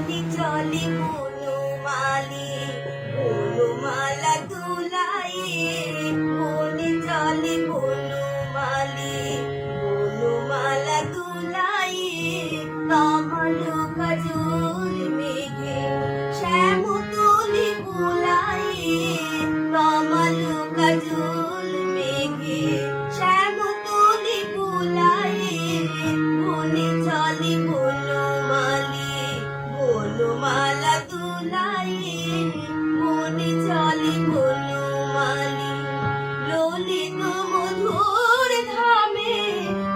বনে চলে বনমালী, বনমালা দোলায়ে। বনে চলে বনমালী, বনমালা দোলায়ে। তমালো কাজল মেঘে শ্যামতলি বোলায়ে। তমালো কাজল মেঘে শ্যামতলি বোলায়ে। বনে চলে বনমালী, বনমালা দোলায়ে। বনে চলে বনমালী। ললিত মধুর ধামে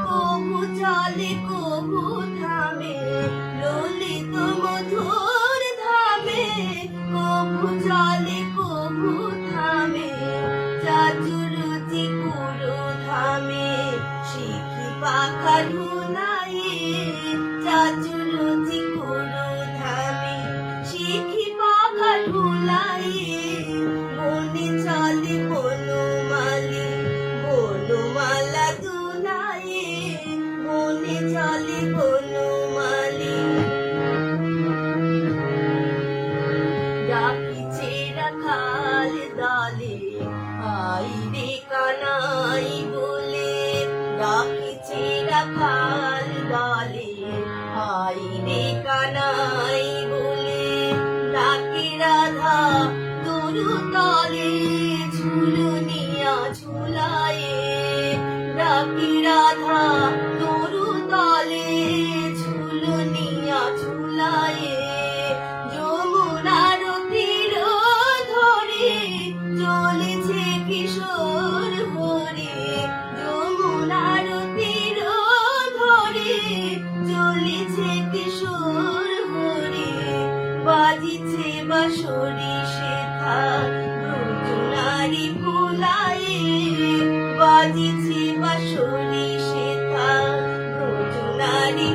কবু চলে কবু থামে। ললিত মধুর ধামে কবু চলে কবু থামে। চাচুরুচি কুরু ধামে শিখি পাখা ঢুলায়ে। চাচুরুচি কুরু ধামে শিখি পাখা ঢুলায়ে। বনে চলে বনমালী, বনমালা দোলায়ে। বনে চলে বনমালী। ডাকিছে রাখাল দলে আই রে কানাই বলে। ডাকিছে রাখাল দলে আই রে কানাই বলে। ডাকে রাধা তরু তলে ঝুলনিয়া ঝুলায়ে। ডাকে রাধা তরু তলে ঝুলনিয়া ঝুলায়ে। যমুনার তীর ধরে চলেছে কিশোর হরে। যমুনার তীর ধরে চলেছে কিশোর হরে। বাজিছে বাঁশরি সেথা ব্রজ নারী কুলায়ে। বাজিছে বাঁশরি সেথা ব্রজ নারী